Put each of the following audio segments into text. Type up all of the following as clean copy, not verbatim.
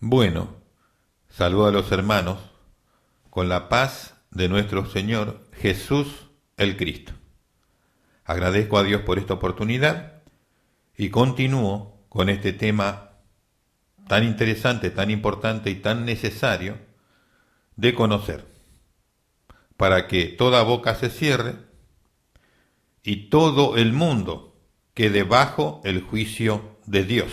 Bueno, saludo a los hermanos con la paz de nuestro Señor Jesús el Cristo. Agradezco a Dios por esta oportunidad y continúo con este tema tan interesante, tan importante y tan necesario de conocer, para que toda boca se cierre y todo el mundo quede bajo el juicio de Dios,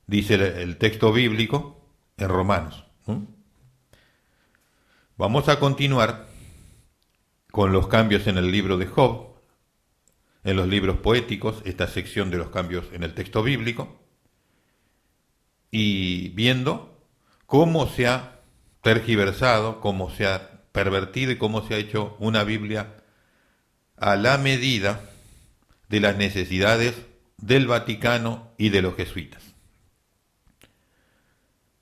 dice el texto bíblico en Romanos. Vamos a continuar con los cambios en el libro de Job, en los libros poéticos, esta sección de los cambios en el texto bíblico, y viendo cómo se ha tergiversado, cómo se ha pervertido y cómo se ha hecho una Biblia a la medida de las necesidades del Vaticano y de los jesuitas.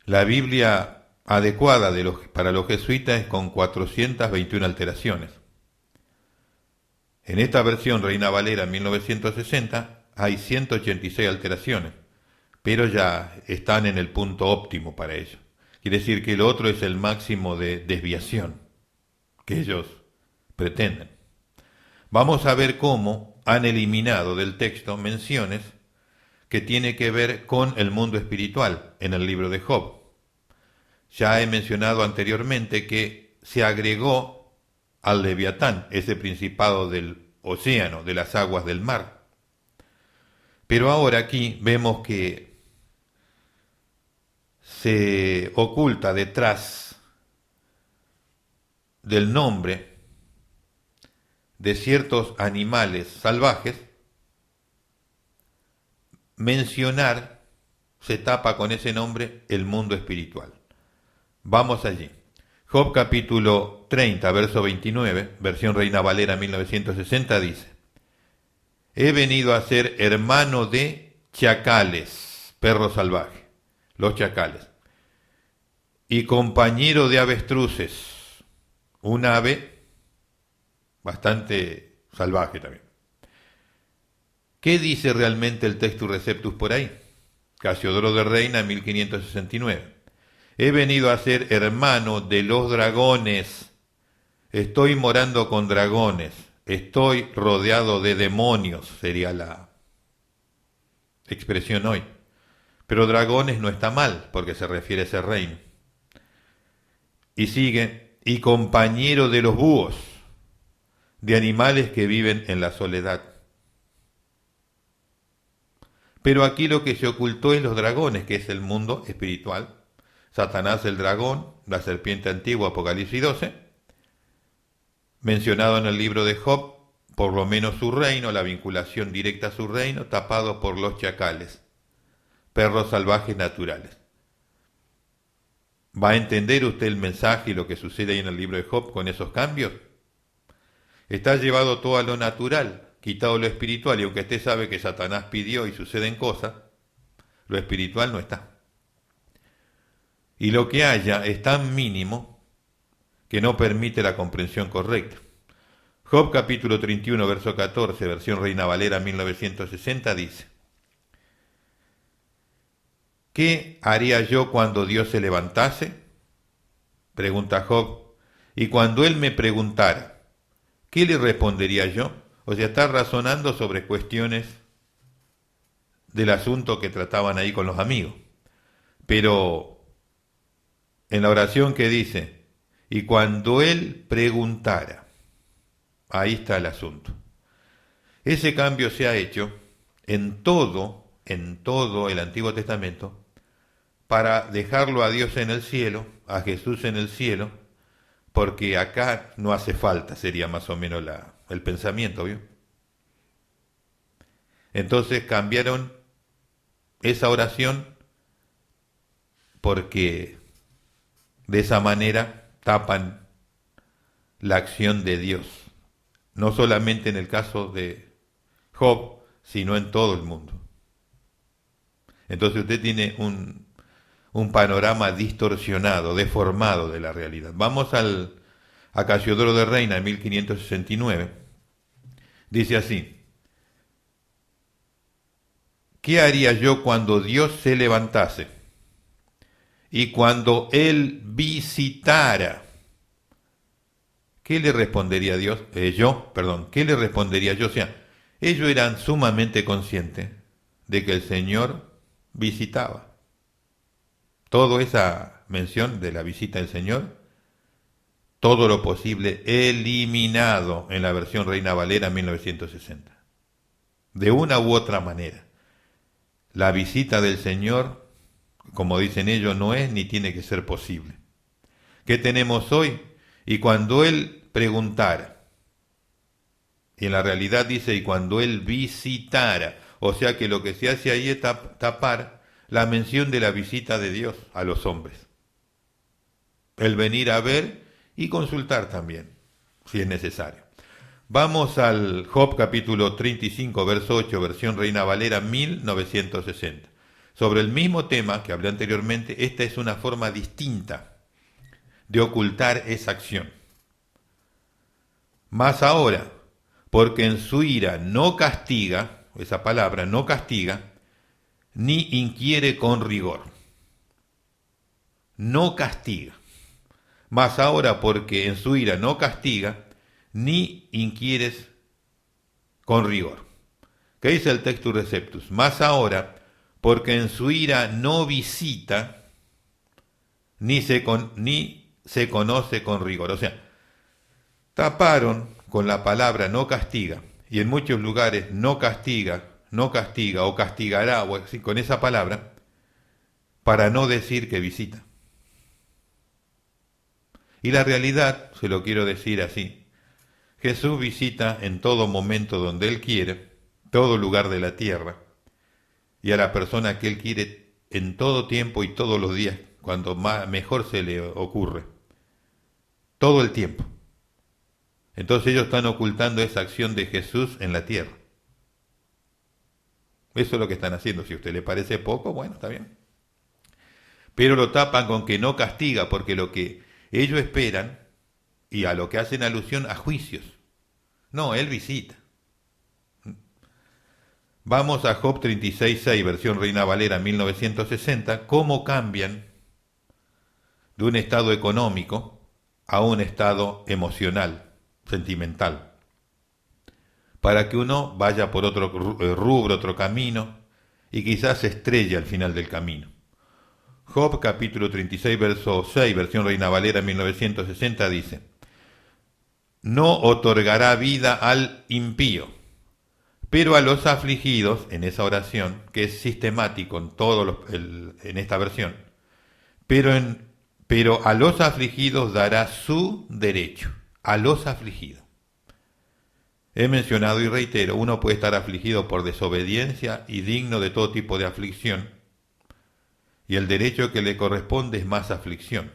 La Biblia adecuada para los jesuitas es con 421 alteraciones. En esta versión Reina Valera 1960 hay 186 alteraciones, pero ya están en el punto óptimo para ello. Quiere decir que el otro es el máximo de desviación que ellos pretenden. Vamos a ver cómo han eliminado del texto menciones que tienen que ver con el mundo espiritual en el libro de Job. Ya he mencionado anteriormente que se agregó al Leviatán, ese principado del océano, de las aguas del mar. Pero ahora aquí vemos que se oculta detrás del nombre de ciertos animales salvajes, se tapa con ese nombre el mundo espiritual. Vamos allí. Job capítulo 30, verso 29, versión Reina Valera 1960 dice: He venido a ser hermano de chacales, perro salvaje, los chacales, y compañero de avestruces, un ave bastante salvaje también. ¿Qué dice realmente el Textus Receptus por ahí? Casiodoro de Reina 1569. He venido a ser hermano de los dragones. Estoy morando con dragones. Estoy rodeado de demonios, sería la expresión hoy. Pero dragones no está mal, porque se refiere a ese reino. Y sigue, y compañero de los búhos, de animales que viven en la soledad. Pero aquí lo que se ocultó es los dragones, que es el mundo espiritual. Satanás el dragón, la serpiente antigua, Apocalipsis 12, mencionado en el libro de Job, por lo menos su reino, la vinculación directa a su reino, tapado por los chacales, perros salvajes naturales. ¿Va a entender usted el mensaje y lo que sucede ahí en el libro de Job con esos cambios? Está llevado todo a lo natural, quitado lo espiritual, y aunque usted sabe que Satanás pidió y suceden cosas, lo espiritual no está. Y lo que haya es tan mínimo que no permite la comprensión correcta. Job capítulo 31, verso 14, versión Reina Valera 1960 dice: ¿Qué haría yo cuando Dios se levantase? Pregunta Job. Y cuando él me preguntara, ¿qué le respondería yo? O sea, está razonando sobre cuestiones del asunto que trataban ahí con los amigos. Pero en la oración que dice, y cuando él preguntara, ahí está el asunto. Ese cambio se ha hecho en todo el Antiguo Testamento, para dejarlo a Dios en el cielo, a Jesús en el cielo, porque acá no hace falta, sería más o menos el pensamiento, ¿vio? Entonces cambiaron esa oración porque de esa manera tapan la acción de Dios, no solamente en el caso de Job, sino en todo el mundo. Entonces usted tiene un panorama distorsionado, deformado de la realidad. Vamos a Casiodoro de Reina en 1569. Dice así: ¿Qué haría yo cuando Dios se levantase? y cuando él visitara, ¿qué le respondería Dios? ¿Qué le respondería yo? O sea, ellos eran sumamente conscientes de que el Señor visitaba. Toda esa mención de la visita del Señor, todo lo posible eliminado en la versión Reina Valera 1960. De una u otra manera. La visita del Señor, como dicen ellos, no es ni tiene que ser posible. ¿Qué tenemos hoy? Y cuando Él preguntara, y en la realidad dice, y cuando Él visitara, o sea que lo que se hace ahí es tapar la mención de la visita de Dios a los hombres. El venir a ver y consultar también, si es necesario. Vamos al Job capítulo 35, verso 8, versión Reina Valera 1960. Sobre el mismo tema que hablé anteriormente, esta es una forma distinta de ocultar esa acción. Más ahora, porque en su ira no castiga, esa palabra no castiga, ni inquiere con rigor. No castiga. Más ahora, porque en su ira no castiga, ni inquieres con rigor. ¿Qué dice el Textus Receptus? Más ahora, porque en su ira no visita, ni se conoce con rigor. O sea, taparon con la palabra no castiga, y en muchos lugares no castiga o castigará, o así, con esa palabra, para no decir que visita. Y la realidad, se lo quiero decir así, Jesús visita en todo momento donde Él quiere, todo lugar de la tierra, y a la persona que Él quiere en todo tiempo y todos los días, cuando mejor se le ocurre. Todo el tiempo. Entonces ellos están ocultando esa acción de Jesús en la tierra. Eso es lo que están haciendo. Si a usted le parece poco, bueno, está bien. Pero lo tapan con que no castiga, porque lo que ellos esperan, y a lo que hacen alusión, a juicios. No, Él visita. Vamos a Job 36.6, versión Reina Valera 1960, cómo cambian de un estado económico a un estado emocional, sentimental, para que uno vaya por otro rubro, otro camino, y quizás se estrelle al final del camino. Job capítulo 36, verso 6, versión Reina Valera 1960 dice, no otorgará vida al impío, pero a los afligidos, en esa oración, que es sistemático en esta versión, pero a los afligidos dará su derecho, a los afligidos. He mencionado y reitero, uno puede estar afligido por desobediencia y digno de todo tipo de aflicción, y el derecho que le corresponde es más aflicción,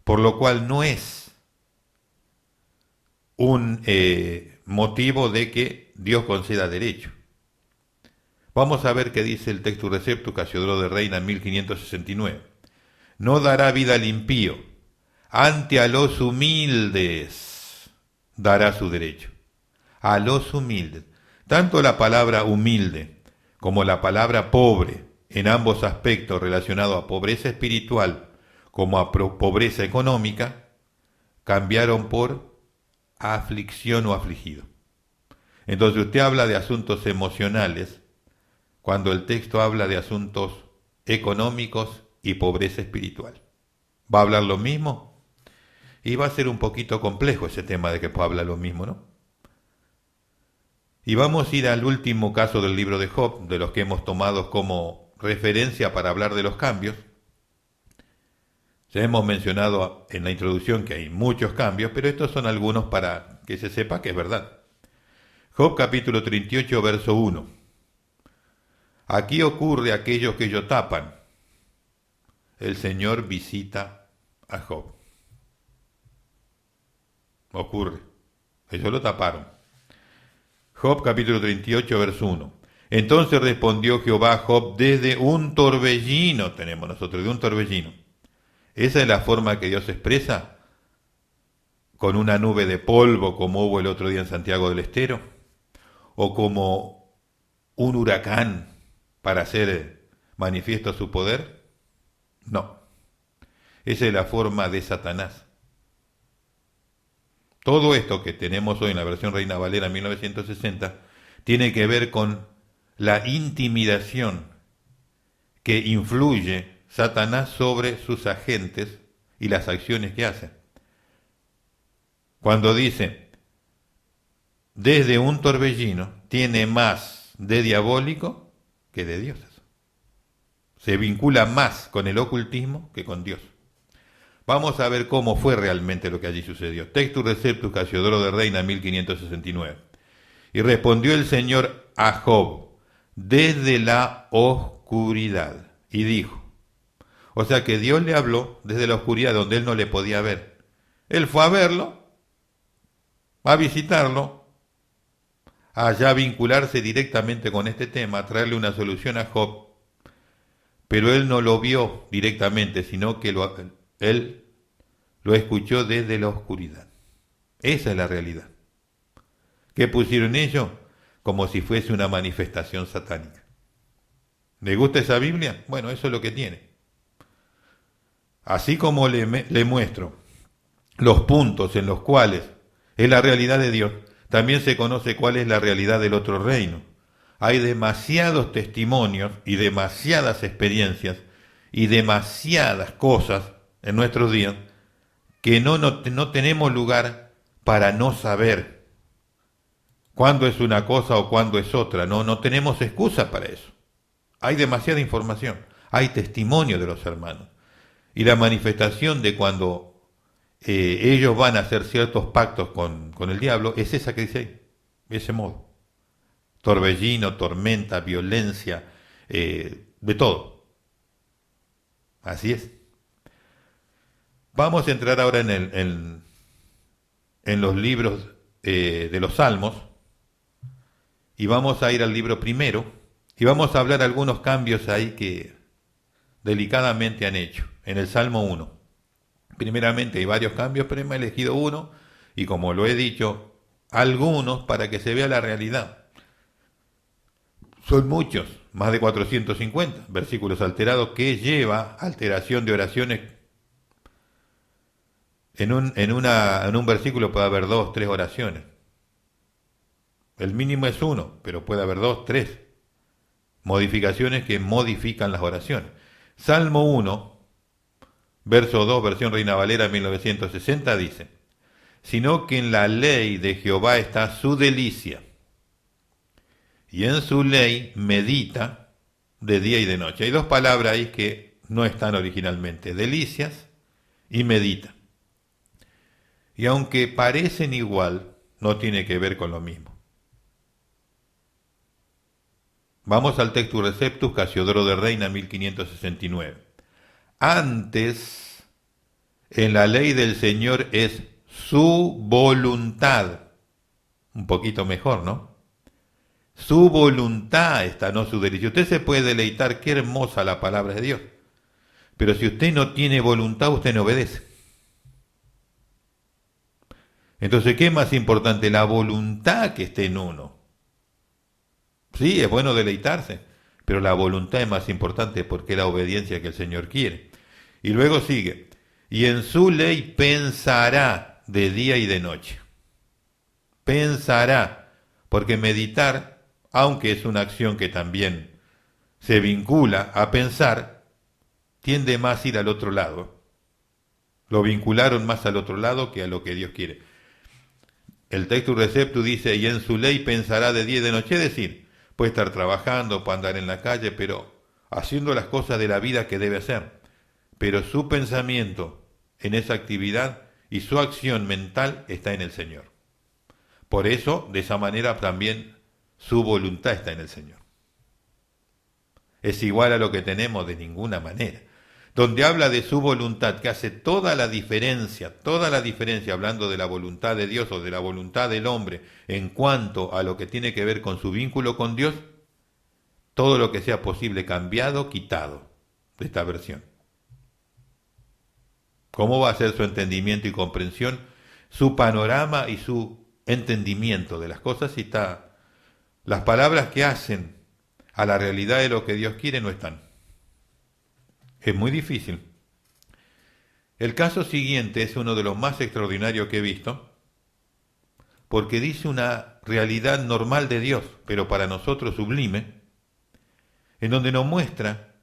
por lo cual no es un motivo de que Dios conceda derecho. Vamos a ver qué dice el Textus Receptus Casiodoro de Reina en 1569. No dará vida al impío, ante a los humildes dará su derecho. A los humildes. Tanto la palabra humilde como la palabra pobre, en ambos aspectos relacionados a pobreza espiritual como a pobreza económica, cambiaron por aflicción o afligido. Entonces usted habla de asuntos emocionales cuando el texto habla de asuntos económicos y pobreza espiritual. ¿Va a hablar lo mismo? Y va a ser un poquito complejo ese tema de que pueda hablar lo mismo, ¿no? Y vamos a ir al último caso del libro de Job, de los que hemos tomado como referencia para hablar de los cambios. Ya hemos mencionado en la introducción que hay muchos cambios, pero estos son algunos para que se sepa que es verdad. Job capítulo 38, verso 1. Aquí ocurre aquello que ellos tapan. El Señor visita a Job. Ocurre. Ellos lo taparon. Job capítulo 38, verso 1. Entonces respondió Jehová a Job desde un torbellino, tenemos nosotros, de un torbellino. Esa es la forma que Dios expresa, con una nube de polvo como hubo el otro día en Santiago del Estero, o como un huracán para hacer manifiesto su poder. No, Esa es la forma de Satanás. Todo esto que tenemos hoy en la versión Reina Valera 1960 tiene que ver con la intimidación que influye Satanás sobre sus agentes y las acciones que hacen. Cuando dice, desde un torbellino tiene más de diabólico que de dioses. Se vincula más con el ocultismo que con Dios. Vamos a ver cómo fue realmente lo que allí sucedió. Textus Receptus Casiodoro de Reina 1569. Y respondió el Señor a Job desde la oscuridad y dijo, o sea que Dios le habló desde la oscuridad donde él no le podía ver. Él fue a verlo, a visitarlo, allá vincularse directamente con este tema, a traerle una solución a Job, pero él no lo vio directamente, sino que él lo escuchó desde la oscuridad. Esa es la realidad. ¿Qué pusieron ellos? Como si fuese una manifestación satánica. ¿Le gusta esa Biblia? Bueno, eso es lo que tiene. Así como le muestro los puntos en los cuales es la realidad de Dios, también se conoce cuál es la realidad del otro reino. Hay demasiados testimonios y demasiadas experiencias y demasiadas cosas en nuestros días que no tenemos lugar para no saber cuándo es una cosa o cuándo es otra. No tenemos excusa para eso. Hay demasiada información, hay testimonio de los hermanos. Y la manifestación de cuando ellos van a hacer ciertos pactos con el diablo es esa que dice ahí, de ese modo. Torbellino, tormenta, violencia, de todo. Así es. Vamos a entrar ahora en los libros de los Salmos y vamos a ir al libro primero y vamos a hablar algunos cambios ahí que delicadamente han hecho en el Salmo 1. Primeramente hay varios cambios, pero me he elegido uno y como lo he dicho, algunos para que se vea la realidad. Son muchos, más de 450 versículos alterados que lleva alteración de oraciones. En un versículo puede haber 2, 3 oraciones. El mínimo es 1, pero puede haber 2, 3 modificaciones que modifican las oraciones. Salmo 1, verso 2, versión Reina Valera 1960 dice, sino que en la ley de Jehová está su delicia, y en su ley medita de día y de noche. Hay dos palabras ahí que no están originalmente, delicias y medita. Y aunque parecen igual, no tiene que ver con lo mismo. Vamos al Textus Receptus Casiodoro de Reina 1569. Antes, en la ley del Señor es su voluntad. Un poquito mejor, ¿no? Su voluntad está, no su delicia. Usted se puede deleitar, qué hermosa la palabra de Dios. Pero si usted no tiene voluntad, usted no obedece. Entonces, ¿qué es más importante? La voluntad que esté en uno. Sí, es bueno deleitarse, pero la voluntad es más importante porque es la obediencia que el Señor quiere. Y luego sigue, y en su ley pensará de día y de noche. Pensará, porque meditar, aunque es una acción que también se vincula a pensar, tiende más a ir al otro lado. Lo vincularon más al otro lado que a lo que Dios quiere. El Textus Receptus dice, y en su ley pensará de día y de noche, es decir, puede estar trabajando, puede andar en la calle, pero haciendo las cosas de la vida que debe hacer. Pero su pensamiento en esa actividad y su acción mental está en el Señor. Por eso, de esa manera también su voluntad está en el Señor. ¿Es igual a lo que tenemos? De ninguna manera. Donde habla de su voluntad, que hace toda la diferencia, hablando de la voluntad de Dios o de la voluntad del hombre en cuanto a lo que tiene que ver con su vínculo con Dios, todo lo que sea posible cambiado, quitado de esta versión. ¿Cómo va a ser su entendimiento y comprensión, su panorama y su entendimiento de las cosas si está? Las palabras que hacen a la realidad de lo que Dios quiere no están. Es muy difícil. El caso siguiente es uno de los más extraordinarios que he visto, porque dice una realidad normal de Dios, pero para nosotros sublime, en donde nos muestra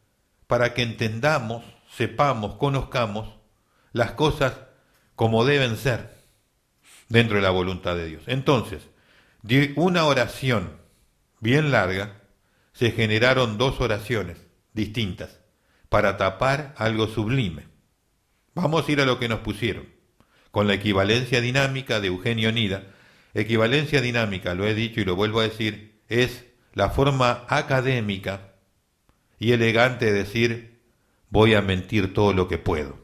para que entendamos, sepamos, conozcamos las cosas como deben ser dentro de la voluntad de Dios. Entonces, de una oración bien larga, se generaron dos oraciones distintas para tapar algo sublime. Vamos a ir a lo que nos pusieron, con la equivalencia dinámica de Eugenio Nida. Equivalencia dinámica, lo he dicho y lo vuelvo a decir, es la forma académica y elegante de decir, voy a mentir todo lo que puedo.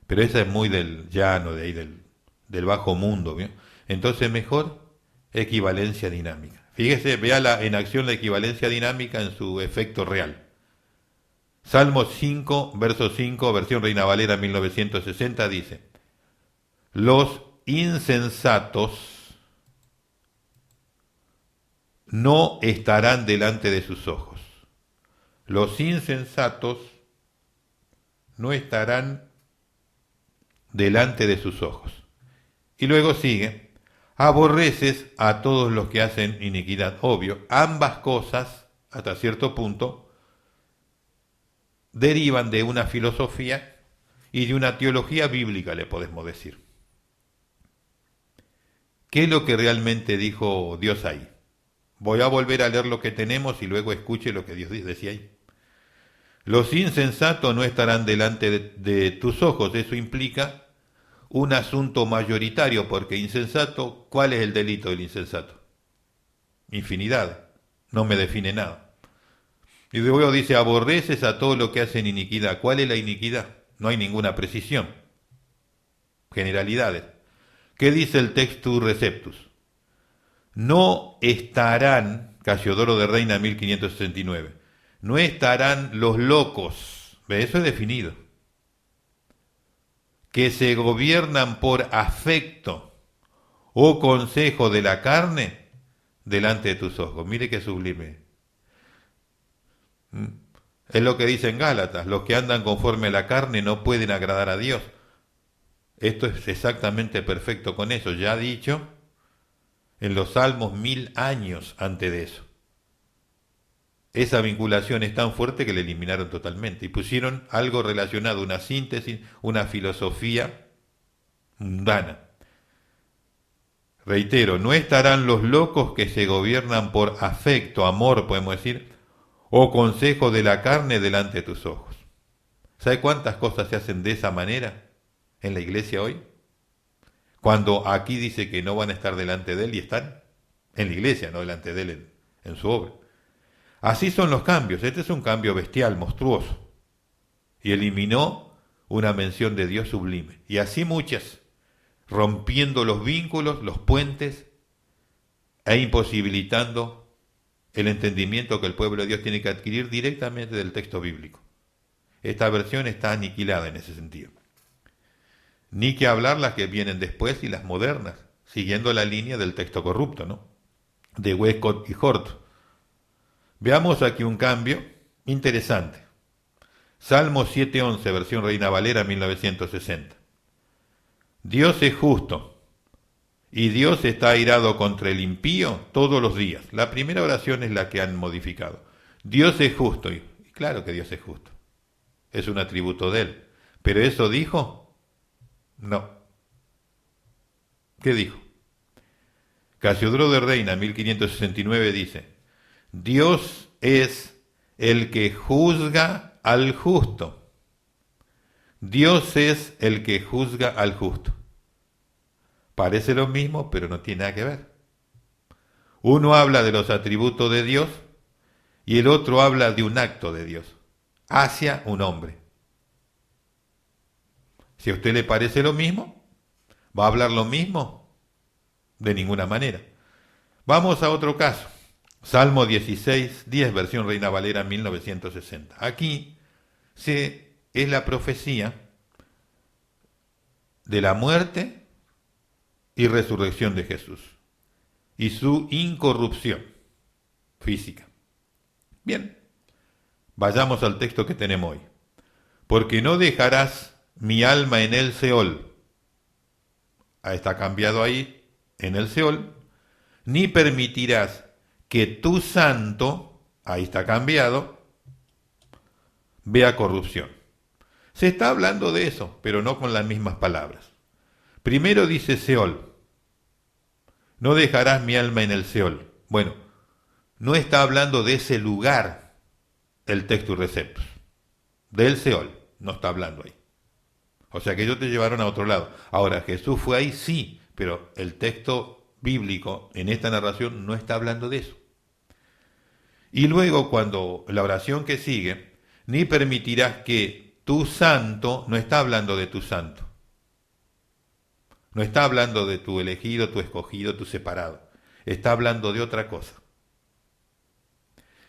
Pero esa es muy del llano, de ahí del bajo mundo, ¿bien? Entonces mejor equivalencia dinámica. Fíjese, vea en acción la equivalencia dinámica en su efecto real. Salmo 5, verso 5, versión Reina Valera 1960 dice, los insensatos no estarán delante de sus ojos. Los insensatos no estarán delante de sus ojos. Y luego sigue, aborreces a todos los que hacen iniquidad. Obvio, ambas cosas, hasta cierto punto, derivan de una filosofía y de una teología bíblica, le podemos decir. ¿Qué es lo que realmente dijo Dios ahí? Voy a volver a leer lo que tenemos y luego escuche lo que Dios decía ahí. Los insensatos no estarán delante de tus ojos. Eso implica un asunto mayoritario, porque insensato, ¿cuál es el delito del insensato? Infinidad, no me define nada. Y luego dice, aborreces a todo lo que hacen iniquidad. ¿Cuál es la iniquidad? No hay ninguna precisión. Generalidades. ¿Qué dice el Textus Receptus? No estarán, Casiodoro de Reina 1569, no estarán los locos, ¿ve? Eso es definido, que se gobiernan por afecto o consejo de la carne delante de tus ojos. Mire qué sublime. Es lo que dice en Gálatas, los que andan conforme a la carne no pueden agradar a Dios. Esto es exactamente perfecto con eso, ya dicho en los Salmos 1000 años antes de eso. Esa vinculación es tan fuerte que la eliminaron totalmente y pusieron algo relacionado, una síntesis, una filosofía mundana. Reitero, no estarán los locos que se gobiernan por afecto, amor, podemos decir, o consejo de la carne delante de tus ojos. ¿Sabe cuántas cosas se hacen de esa manera en la iglesia hoy? Cuando aquí dice que no van a estar delante de él y están en la iglesia, no delante de él en su obra. Así son los cambios. Este es un cambio bestial, monstruoso. Y eliminó una mención de Dios sublime. Y así muchas, rompiendo los vínculos, los puentes, e imposibilitando el entendimiento que el pueblo de Dios tiene que adquirir directamente del texto bíblico. Esta versión está aniquilada en ese sentido. Ni que hablar las que vienen después y las modernas, siguiendo la línea del texto corrupto, ¿no? De Westcott y Hort. Veamos aquí un cambio interesante. Salmo 7:11, versión Reina Valera 1960. Dios es justo y Dios está airado contra el impío todos los días. La primera oración es la que han modificado. Dios es justo. Y claro que Dios es justo. Es un atributo de él. ¿Pero eso dijo? No. ¿Qué dijo? Casiodoro de Reina 1569 dice, Dios es el que juzga al justo. Dios es el que juzga al justo. Parece lo mismo, pero no tiene nada que ver. Uno habla de los atributos de Dios y el otro habla de un acto de Dios hacia un hombre. Si a usted le parece lo mismo, ¿va a hablar lo mismo? De ninguna manera. Vamos a otro caso. Salmo 16:10, versión Reina Valera 1960. Aquí es la profecía de la muerte y resurrección de Jesús y su incorrupción física. Bien, vayamos al texto que tenemos hoy. porque no dejarás mi alma en el Seol. Ahí está cambiado ahí, en el Seol, ni permitirás que tu santo, ahí está cambiado, vea corrupción. Se está hablando de eso, pero no con las mismas palabras. Primero dice Seol, no dejarás mi alma en el Seol. Bueno, no está hablando de ese lugar el Textus Receptus, del Seol, no está hablando ahí. O sea que ellos te llevaron a otro lado. Ahora, Jesús fue ahí, sí, pero el texto bíblico en esta narración no está hablando de eso. Y luego cuando la oración que sigue, ni permitirás que tu santo, no está hablando de tu santo. No está hablando de tu elegido, tu escogido, tu separado. Está hablando de otra cosa.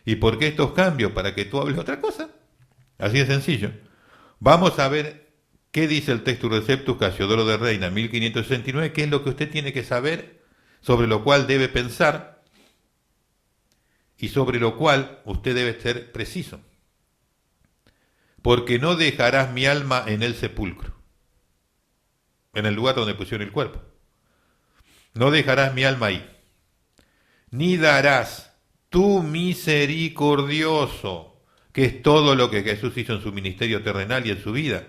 ¿Y por qué estos cambios? Para que tú hables otra cosa. Así de sencillo. Vamos a ver qué dice el Textus Receptus Casiodoro de Reina 1569, qué es lo que usted tiene que saber, sobre lo cual debe pensar y sobre lo cual usted debe ser preciso. Porque no dejarás mi alma en el sepulcro, en el lugar donde pusieron el cuerpo. No dejarás mi alma ahí. Ni darás tu misericordioso, que es todo lo que Jesús hizo en su ministerio terrenal y en su vida.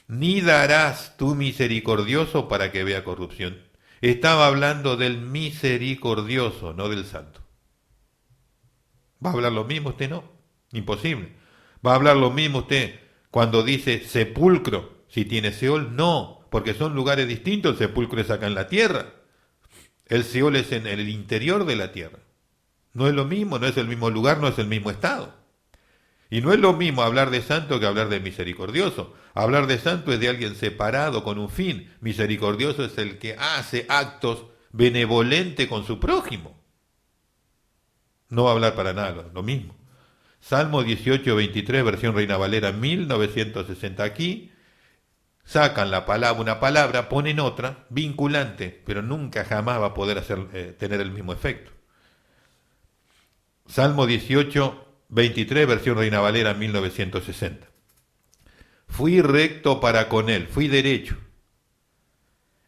Ni darás tu misericordioso para que vea corrupción. Estaba hablando del misericordioso, no del santo. ¿Va a hablar lo mismo usted? No, imposible. ¿Va a hablar lo mismo usted cuando dice sepulcro, si tiene Seol? No, porque son lugares distintos. El sepulcro es acá en la tierra. El Seol es en el interior de la tierra. No es lo mismo, no es el mismo lugar, no es el mismo estado. Y no es lo mismo hablar de santo que hablar de misericordioso. Hablar de santo es de alguien separado con un fin. Misericordioso es el que hace actos benevolentes con su prójimo. No va a hablar para nada lo mismo. Salmo 18, 23, versión Reina Valera 1960. Aquí sacan la palabra, una palabra, ponen otra, vinculante, pero nunca jamás va a poder tener el mismo efecto. Salmo 18, 23, versión Reina Valera 1960. Fui recto para con él, fui derecho,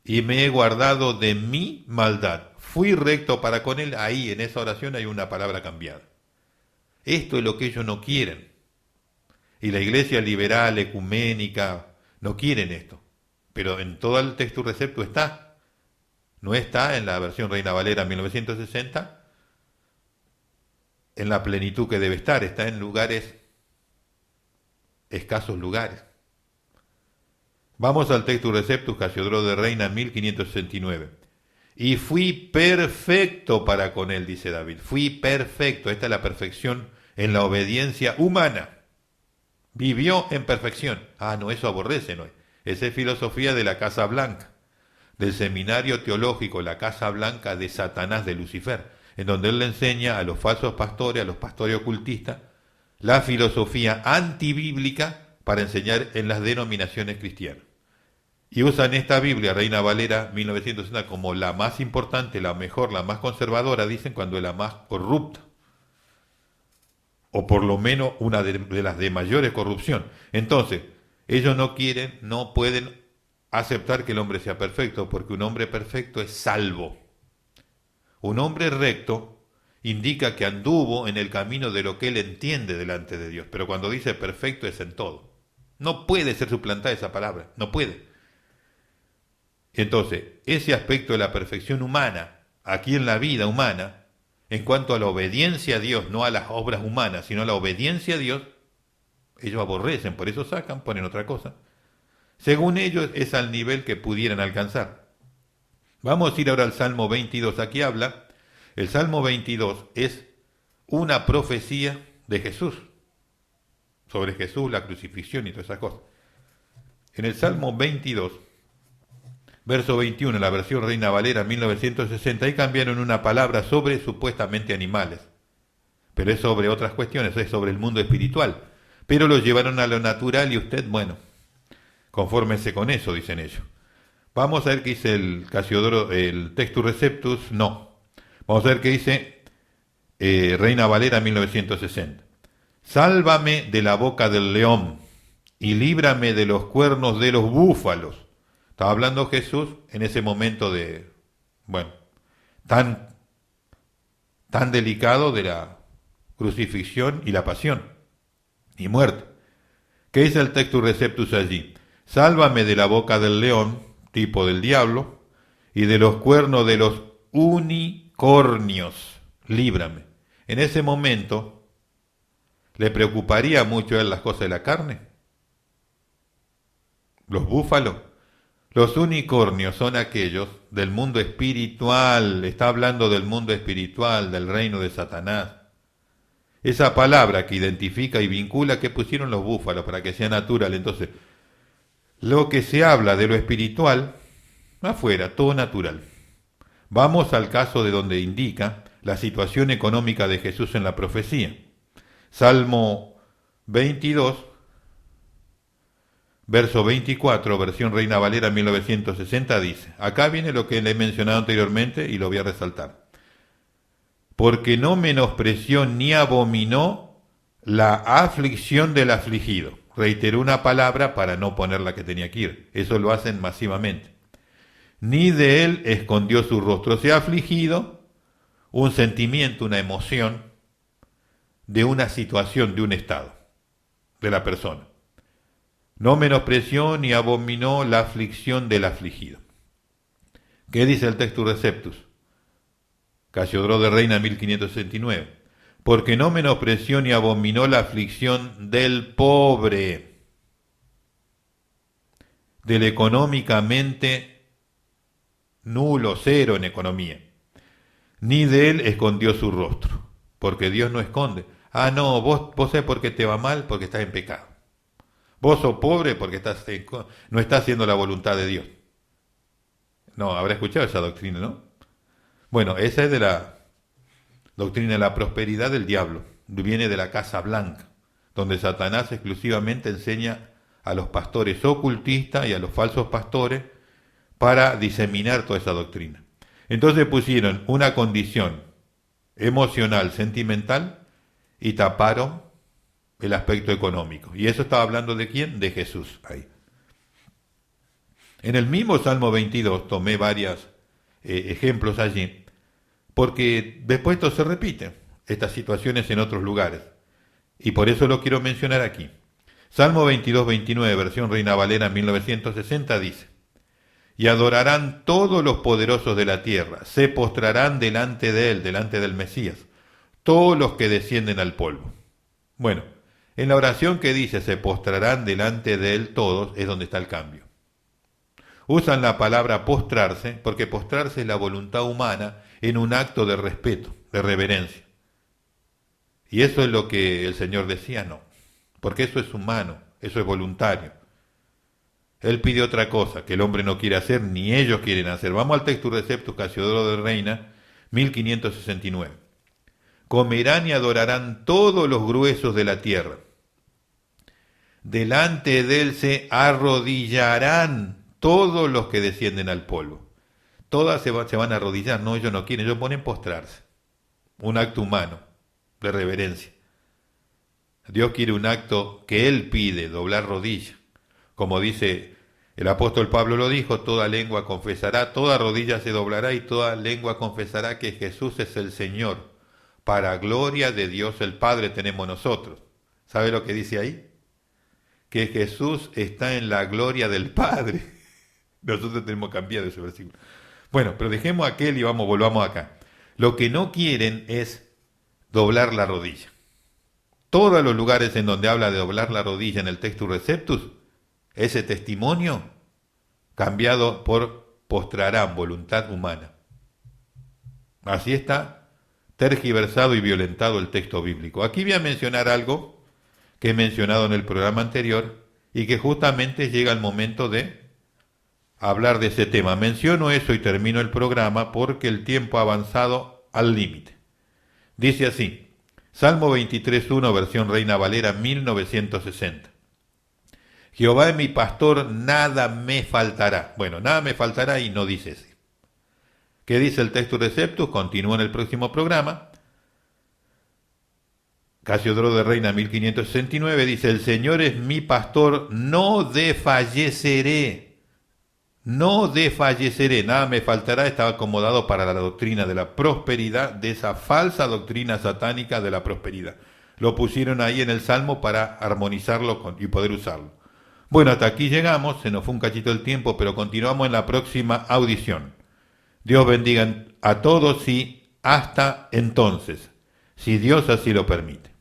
y me he guardado de mi maldad. Fui recto para con él, ahí en esa oración hay una palabra cambiada. Esto es lo que ellos no quieren. Y la iglesia liberal, ecuménica, no quieren esto. Pero en todo el Textus Receptus está. No está en la versión Reina Valera 1960, en la plenitud que debe estar, está en lugares, escasos lugares. Vamos al Textus Receptus Casiodoro de Reina 1569. Y fui perfecto para con él, dice David. Fui perfecto. Esta es la perfección en la obediencia humana. Vivió en perfección. Ah, no, eso aborrece, no es. Esa es filosofía de la Casa Blanca, del seminario teológico, la Casa Blanca de Satanás, de Lucifer, en donde él le enseña a los falsos pastores, a los pastores ocultistas, la filosofía antibíblica para enseñar en las denominaciones cristianas. Y usan esta Biblia, Reina Valera 1960, como la más importante, la mejor, la más conservadora, dicen, cuando es la más corrupta. O por lo menos una de las de mayores corrupción. Entonces, ellos no quieren, no pueden aceptar que el hombre sea perfecto, porque un hombre perfecto es salvo. Un hombre recto indica que anduvo en el camino de lo que él entiende delante de Dios, pero cuando dice perfecto es en todo. No puede ser suplantada esa palabra, no puede. Entonces, ese aspecto de la perfección humana, aquí en la vida humana, en cuanto a la obediencia a Dios, no a las obras humanas, sino a la obediencia a Dios, ellos aborrecen, por eso sacan, ponen otra cosa. Según ellos, es al nivel que pudieran alcanzar. Vamos a ir ahora al Salmo 22. Aquí habla, el Salmo 22 es una profecía de Jesús, sobre Jesús, la crucifixión y todas esas cosas. En el Salmo 22, verso 21, en la versión Reina Valera 1960, ahí cambiaron una palabra sobre supuestamente animales, pero es sobre otras cuestiones, es sobre el mundo espiritual, pero lo llevaron a lo natural y usted, bueno, confórmese con eso, dicen ellos. Vamos a ver qué dice el Casiodoro, el Textus Receptus, no. Vamos a ver qué dice Reina Valera 1960. Sálvame de la boca del león y líbrame de los cuernos de los búfalos. Estaba hablando Jesús en ese momento de, bueno, tan delicado de la crucifixión y la pasión y muerte. ¿Qué dice el Textus Receptus allí? Sálvame de la boca del león, tipo del diablo, y de los cuernos de los unicornios. Líbrame. En ese momento, ¿le preocuparía mucho a él las cosas de la carne? Los búfalos. Los unicornios son aquellos del mundo espiritual. Está hablando del mundo espiritual, del reino de Satanás. Esa palabra que identifica y vincula, que pusieron los búfalos para que sea natural. Entonces, lo que se habla de lo espiritual, afuera, todo natural. Vamos al caso de donde indica la situación económica de Jesús en la profecía. Salmo 22, verso 24, versión Reina Valera 1960, dice, acá viene lo que le he mencionado anteriormente y lo voy a resaltar. Porque no menospreció ni abominó la aflicción del afligido. Reiteró una palabra para no poner la que tenía que ir. Eso lo hacen masivamente. Ni de él escondió su rostro. Se ha afligido un sentimiento, una emoción de una situación, de un estado de la persona. No menospreció ni abominó la aflicción del afligido. ¿Qué dice el Textus Receptus? Casiodoro de Reina 1569. Porque no menospreció ni abominó la aflicción del pobre, del económicamente nulo, cero en economía, ni de él escondió su rostro, porque Dios no esconde. Ah, no, vos sabés por qué te va mal, porque estás en pecado. Vos sos pobre porque no estás haciendo la voluntad de Dios. No, habrá escuchado esa doctrina, ¿no? Bueno, esa es de la doctrina de la prosperidad del diablo. Viene de la Casa Blanca, donde Satanás exclusivamente enseña a los pastores ocultistas y a los falsos pastores para diseminar toda esa doctrina. Entonces pusieron una condición emocional, sentimental, y taparon el aspecto económico. Y eso estaba hablando de quién? De Jesús ahí. En el mismo Salmo 22 tomé varios ejemplos allí, porque después esto se repite, estas situaciones en otros lugares. Y por eso lo quiero mencionar aquí. Salmo 22, 29, versión Reina Valera 1960 dice, y adorarán todos los poderosos de la tierra, se postrarán delante de él, delante del Mesías, todos los que descienden al polvo. Bueno, en la oración que dice se postrarán delante de él todos es donde está el cambio. Usan la palabra postrarse porque postrarse es la voluntad humana en un acto de respeto, de reverencia. Y eso es lo que el Señor decía, no, porque eso es humano, eso es voluntario. Él pide otra cosa que el hombre no quiere hacer ni ellos quieren hacer. Vamos al Textus Receptus Casiodoro de Reina 1569. Comerán y adorarán todos los gruesos de la tierra. Delante de él se arrodillarán todos los que descienden al polvo. Todas se van a arrodillar, no, ellos no quieren, ellos ponen postrarse. Un acto humano, de reverencia. Dios quiere un acto que Él pide, doblar rodilla. Como dice el apóstol Pablo lo dijo, toda lengua confesará, toda rodilla se doblará y toda lengua confesará que Jesús es el Señor. Para gloria de Dios el Padre tenemos nosotros. ¿Sabe lo que dice ahí? Que Jesús está en la gloria del Padre. Nosotros tenemos cambiado ese versículo. Bueno, pero dejemos aquel y volvamos acá. Lo que no quieren es doblar la rodilla. Todos los lugares en donde habla de doblar la rodilla en el Textus Receptus, ese testimonio cambiado por postrarán, voluntad humana. Así está tergiversado y violentado el texto bíblico. Aquí voy a mencionar algo que he mencionado en el programa anterior y que justamente llega el momento de hablar de ese tema. Menciono eso y termino el programa porque el tiempo ha avanzado al límite. Dice así, Salmo 23.1, versión Reina Valera 1960. Jehová es mi pastor, nada me faltará. Bueno, nada me faltará y no dice así. ¿Qué dice el Textus Receptus? Continúa en el próximo programa. Casiodoro de Reina 1569 dice, el Señor es mi pastor, no desfalleceré, no desfalleceré, nada me faltará. Estaba acomodado para la doctrina de la prosperidad, de esa falsa doctrina satánica de la prosperidad. Lo pusieron ahí en el Salmo para armonizarlo y poder usarlo. Bueno, hasta aquí llegamos, se nos fue un cachito el tiempo, pero continuamos en la próxima audición. Dios bendiga a todos y hasta entonces, si Dios así lo permite.